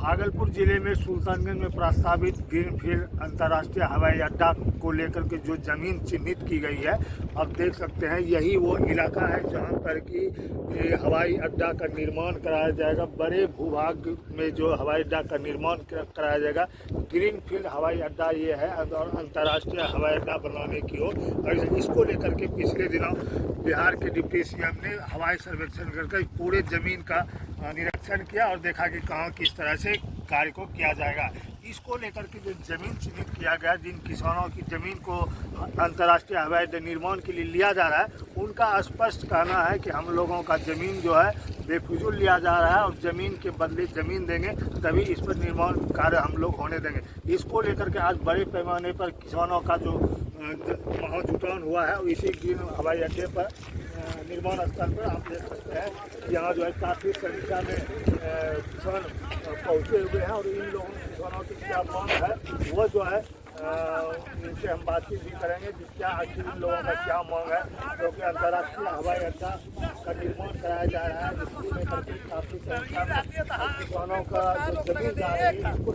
भागलपुर जिले में सुल्तानगंज में प्रस्तावित ग्रीनफील्ड अंतर्राष्ट्रीय हवाई अड्डा को लेकर के जो जमीन चिन्हित की गई है, अब देख सकते हैं यही वो इलाका है जहां पर कि हवाई अड्डा का निर्माण कराया जाएगा। बड़े भूभाग में जो हवाई अड्डा का निर्माण कराया जाएगा, ग्रीनफील्ड हवाई अड्डा ये है और अंतर्राष्ट्रीय हवाई अड्डा बनाने की ओर। और इसको लेकर के पिछले दिनों बिहार के डिप्टी सीएम ने हवाई सर्वेक्षण करके पूरे ज़मीन का निरीक्षण किया और देखा कि कहाँ किस तरह से कार्य को किया जाएगा। इसको लेकर के जो जमीन चिन्हित किया गया, जिन किसानों की जमीन को अंतर्राष्ट्रीय हवाई अड्डा निर्माण के लिए लिया जा रहा है, उनका स्पष्ट कहना है कि हम लोगों का जमीन जो है बेफिजूल लिया जा रहा है और जमीन के बदले जमीन देंगे तभी इस पर निर्माण कार्य हम लोग होने देंगे। इसको लेकर के आज बड़े पैमाने पर किसानों का जो महाजुटान हुआ है, इसी ग्रीन हवाई अड्डे पर निर्माण स्थल पर आप देख सकते हैं यहाँ जो है काफ़ी संख्या में किसान पहुँचे हुए हैं और इन लोगों किसानों की क्या मांग है वो जो है इनसे हम बातचीत भी करेंगे कि क्या आखिर इन लोगों का क्या मांग है, क्योंकि अंतर्राष्ट्रीय हवाई अड्डा का निर्माण कराया जा रहा है। इसको लेकर के काफ़ी संख्या में किसानों का जो जमीन जा रही है इसको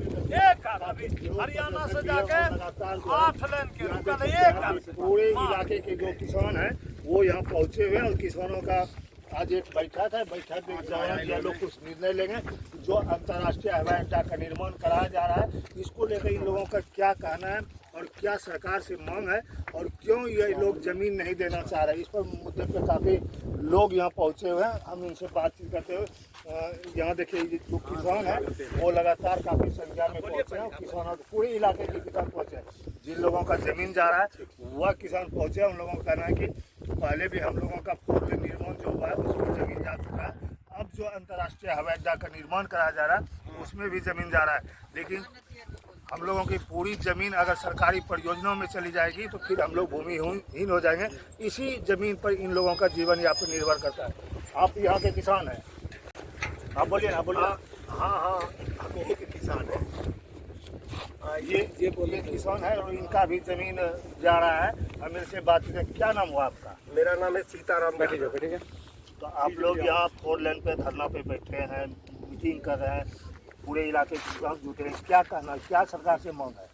पूरे इलाके के जो किसान हैं वो यहाँ पहुँचे हुए हैं और किसानों का आज एक बैठक है। बैठक में ये लोग कुछ निर्णय लेंगे। जो अंतर्राष्ट्रीय हवाई अड्डा का निर्माण कराया जा रहा है, इसको लेकर इन लोगों का क्या कहना है और क्या सरकार से मांग है और क्यों ये लोग जमीन नहीं देना चाह रहे हैं, इस पर मुद्दे पर काफ़ी लोग यहाँ पहुँचे हुए हैं। हम इनसे बातचीत करते हुए यहाँ देखिए जो किसान है वो लगातार काफ़ी संख्या में पहुँचे हैं। किसानों पूरे इलाके के किसान पहुँचे हैं। जिन लोगों का ज़मीन जा रहा है वह किसान पहुँचे हैं। उन लोगों का कहना है कि पहले भी हम लोगों का पूर्ण निर्माण जो हुआ है उसमें ज़मीन जा चुका है, अब जो अंतर्राष्ट्रीय हवाई अड्डा का निर्माण कराया जा रहा है उसमें भी ज़मीन जा रहा है। लेकिन हम लोगों की पूरी ज़मीन अगर सरकारी परियोजनाओं में चली जाएगी तो फिर हम लोग भूमिहीन हो जाएंगे। इसी ज़मीन पर इन लोगों का जीवन यापन निर्भर करता है। आप यहाँ के किसान हैं, आप बोलिए ना। बोलिए। हाँ, हम यही के किसान हैं। ये किसान है और इनका भी ज़मीन जा रहा है। हम इनसे बात करें। क्या नाम हुआ आपका? मेरा नाम है सीताराम। बैठिए। तो आप लोग यहाँ 4 लेन पे धरना पे बैठे हैं, मीटिंग कर रहे हैं, पूरे इलाके के किसान जुटे हैं, क्या कहना, क्या सरकार से मांग है?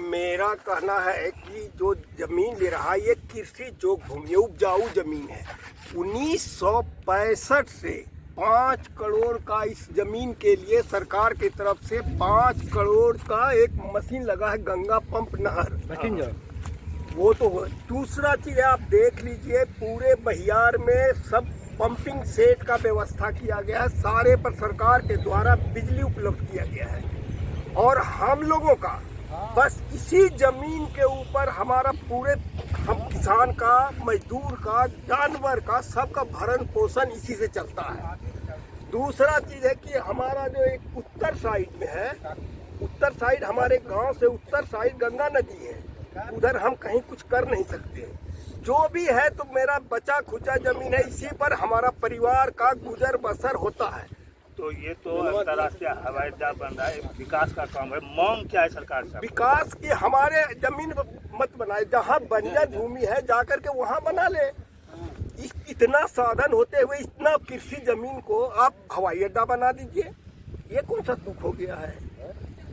मेरा कहना है कि जो जमीन ले रहा है ये कृषि जोग भूमि, उपजाऊ जमीन है। 1965 से 5 करोड़ का इस जमीन के लिए सरकार की तरफ से 5 करोड़ का एक मशीन लगा है, गंगा पंप नहर। वो तो दूसरा चीज आप देख लीजिए, पूरे बहियार में सब पंपिंग सेट का व्यवस्था किया गया है, सारे पर सरकार के द्वारा बिजली उपलब्ध किया गया है। और हम लोगों का बस इसी जमीन के ऊपर हमारा पूरे हम किसान का, मजदूर का, जानवर का, सबका भरण पोषण इसी से चलता है। दूसरा चीज है कि हमारा जो एक उत्तर साइड में है, उत्तर साइड हमारे गांव से उत्तर साइड गंगा नदी है, उधर हम कहीं कुछ कर नहीं सकते। जो भी है तो मेरा बचा खुचा जमीन है, इसी पर हमारा परिवार का गुजर बसर होता है। तो ये तो अंतर्राष्ट्रीय हवाई अड्डा बन रहा है, विकास का काम है। मांग क्या है सरकार से? विकास की हमारे जमीन मत बनाए, जहाँ बंजर भूमि है जाकर के वहाँ बना ले। इतना साधन होते हुए इतना कृषि जमीन को आप हवाई अड्डा बना दीजिए, ये कौन सा दुख हो गया है?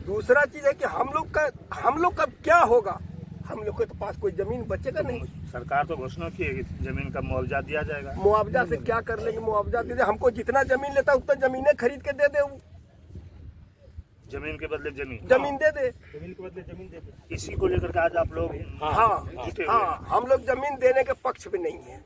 दूसरा चीज है कि हम लोग का क्या होगा? हम लोग के तो पास कोई जमीन बचेगा नहीं। सरकार तो घोषणा की है कि जमीन का मुआवजा दिया जाएगा। मुआवजा से क्या कर लेंगे? मुआवजा दे दे, हमको जितना जमीन लेता उतना जमीनें खरीद के दे दे, जमीन के बदले जमीन दे दे, जमीन के बदले जमीन दे दे। इसी को लेकर के आज आप लोग हाँ, हम लोग जमीन देने के पक्ष में नहीं है।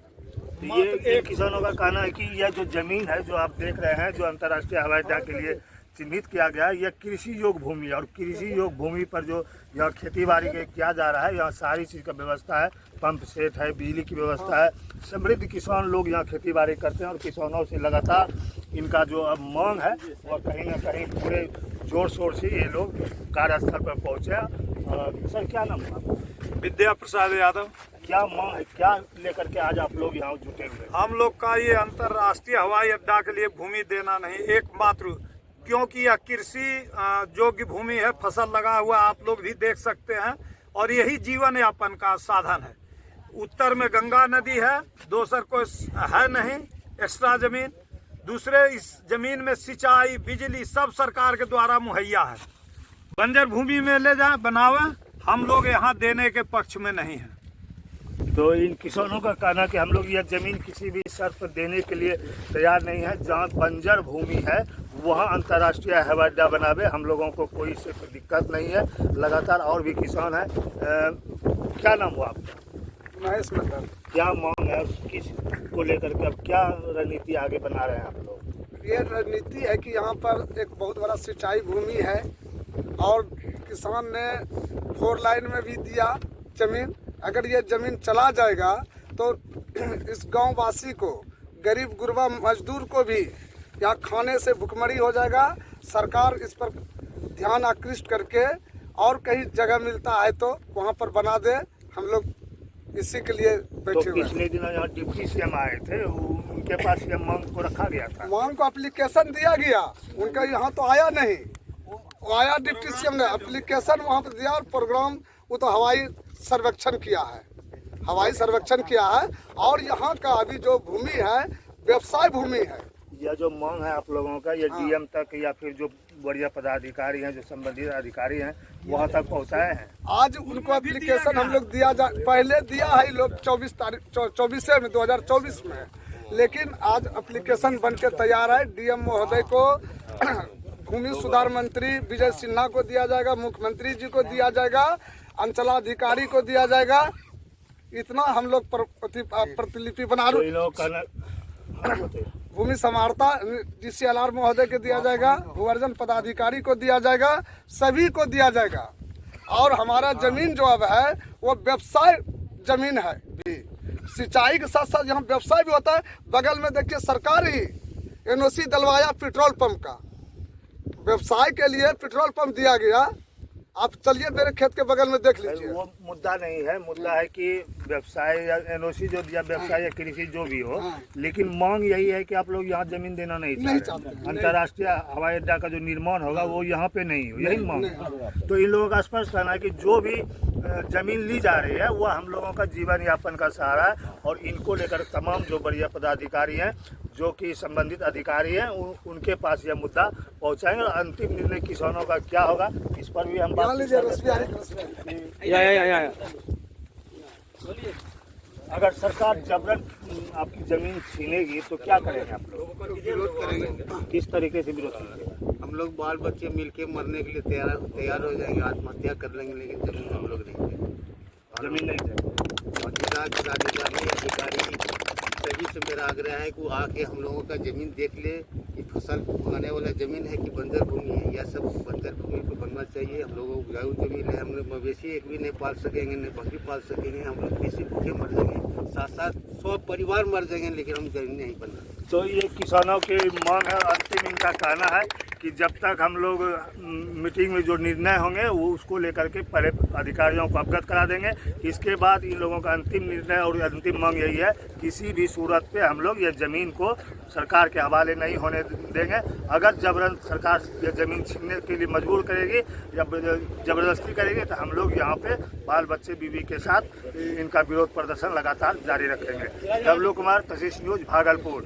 ये किसानों का कहना है कि यह जो जमीन है जो आप देख रहे हैं, जो अंतर्राष्ट्रीय हवाई अड्डा के लिए चिन्हित किया गया है, यह कृषि योग भूमि है और कृषि योग भूमि पर जो यहाँ खेती बाड़ी के किया जा रहा है, यहाँ सारी चीज़ का व्यवस्था है, पंप सेट है, बिजली की व्यवस्था है। समृद्ध किसान लोग यहाँ खेती बाड़ी करते हैं और किसानों से लगातार इनका जो अब मांग है वह कहीं ना कहीं पूरे जोर शोर से ये लोग कार्यस्थल पर पहुँचे। सर क्या नाम है? विद्या प्रसाद यादव। क्या मांग है, क्या लेकर के आज आप लोग यहाँ जुटे हुए? हम लोग का ये अंतर्राष्ट्रीय हवाई अड्डा के लिए भूमि देना नहीं, एकमात्र क्योंकि यह कृषि योग्य भूमि है, फसल लगा हुआ आप लोग भी देख सकते हैं और यही जीवन यापन का साधन है। उत्तर में गंगा नदी है, दोसर कोई है नहीं एक्स्ट्रा जमीन। दूसरे इस जमीन में सिंचाई बिजली सब सरकार के द्वारा मुहैया है। बंजर भूमि में ले जाए बनावे, हम लोग यहाँ देने के पक्ष में नहीं हैं। तो इन किसानों का कहना कि हम लोग यह जमीन किसी भी शर्त पर देने के लिए तैयार नहीं है। जहाँ बंजर भूमि है वहाँ अंतर्राष्ट्रीय हवाई अड्डा बनावे, हम लोगों को कोई से दिक्कत नहीं है। लगातार और भी किसान हैं। क्या नाम हुआ आपका? महेश मंडल। क्या मांग है, किस को लेकर के अब क्या रणनीति आगे बना रहे हैं आप लोग? ये रणनीति है कि यहाँ पर एक बहुत बड़ा सिंचाई भूमि है और किसान ने 4 लाइन में भी दिया जमीन। अगर ये जमीन चला जाएगा तो इस गांव वासी को, गरीब गुरबा मजदूर को भी यहाँ खाने से भुखमरी हो जाएगा। सरकार इस पर ध्यान आकृष्ट करके और कहीं जगह मिलता है तो वहाँ पर बना दे। हम लोग इसी के लिए बैठे हुए हैं। पिछले दिनों यहाँ डिप्टी सीएम आए थे, उनके पास ये मांग को रखा गया था। मांग को एप्लीकेशन दिया गया, उनका यहाँ तो आया नहीं। वो आया डिप्टी सीएम ने एप्लीकेशन वहाँ पर दिया और प्रोग्राम वो तो हवाई सर्वेक्षण किया है, हवाई सर्वेक्षण किया है। और यहाँ का अभी जो भूमि है व्यवसाय भूमि है। यह जो मांग है आप लोगों का, ये डीएम तक या फिर जो बढ़िया पदाधिकारी हैं, जो संबंधित अधिकारी हैं, वहाँ तक पहुँचाए हैं? आज उनको एप्लीकेशन हम लोग दिया जा, पहले दिया है लोग 24 में 2024 में, लेकिन आज एप्लीकेशन बन के तैयार है। डीएम महोदय को, भूमि सुधार मंत्री विजय सिन्हा को दिया जाएगा, मुख्यमंत्री जी को दिया जाएगा, अंचलाधिकारी को दिया जाएगा। इतना हम लोग प्रतिलिपि बना भूमि समाहर्ता DCLR महोदय को दिया जाएगा, भूअर्जन पदाधिकारी को दिया जाएगा, सभी को दिया जाएगा। और हमारा जमीन जो अब है वो व्यवसाय जमीन है भी, सिंचाई के साथ साथ यहाँ व्यवसाय भी होता है। बगल में देखिए सरकार ही NOC डलवाया पेट्रोल पंप का, व्यवसाय के लिए पेट्रोल पंप दिया गया। आप चलिए मेरे खेत के बगल में देख लीजिए। वो मुद्दा नहीं है, मुद्दा है कि व्यवसाय या NOC जो दिया, व्यवसाय या कृषि जो भी हो, लेकिन मांग यही है कि आप लोग यहाँ जमीन देना नहीं चाहते। अंतर्राष्ट्रीय हवाई अड्डा का जो निर्माण होगा वो यहाँ पे नहीं हो, यही मांग है। तो इन लोगों का स्पष्ट कहना है कि जो भी जमीन ली जा रही है वह हम लोगों का जीवन यापन का सहारा है। और इनको लेकर तमाम जो बढ़िया पदाधिकारी हैं, जो कि संबंधित अधिकारी हैं, उनके पास यह मुद्दा पहुंचाएंगे। और अंतिम निर्णय किसानों का क्या होगा इस पर भी हम बात अगर सरकार जबरन आपकी जमीन छीनेगी तो क्या करेंगे आप लोग? विरोध करेंगे। किस तरीके से विरोध करेंगे? हम लोग बाल बच्चे मिलके मरने के लिए तैयार हो जाएंगे, आत्महत्या कर लेंगे, लेकिन जमीन हम लोग नहीं देंगे। जमीन नहीं देंगे। और किसान पदाधिकारी अधिकारी सभी से मेरा आग्रह है कि वो आके हम लोगों का जमीन देख ले कि फसल उगाने वाला जमीन है कि बंजर भूमि है। यह सब बंजर भूमि को बनना चाहिए। हम लोगों को उपजाऊ जमीन है, हम लोग मवेशी एक भी नहीं पाल सकेंगे, नहीं बकरी पाल सकेंगे। हम लोग किसी भूखे मर जाएंगे, साथ साथ 100 परिवार मर जाएंगे, लेकिन हम जमीन नहीं बनना। तो ये किसानों की मांग है। अंतिम इनका कहना है कि जब तक हम लोग मीटिंग में जो निर्णय होंगे वो उसको लेकर के पहले अधिकारियों को अवगत करा देंगे। इसके बाद इन लोगों का अंतिम निर्णय और अंतिम मांग यही है, किसी भी सूरत पे हम लोग ये ज़मीन को सरकार के हवाले नहीं होने देंगे। अगर जबरन सरकार ये ज़मीन छीनने के लिए मजबूर करेगी या ज़बरदस्ती करेगी तो हम लोग यहाँ पे बाल बच्चे बीवी के साथ इनका विरोध प्रदर्शन लगातार जारी रखेंगे। W कुमार, कशिश न्यूज़, भागलपुर।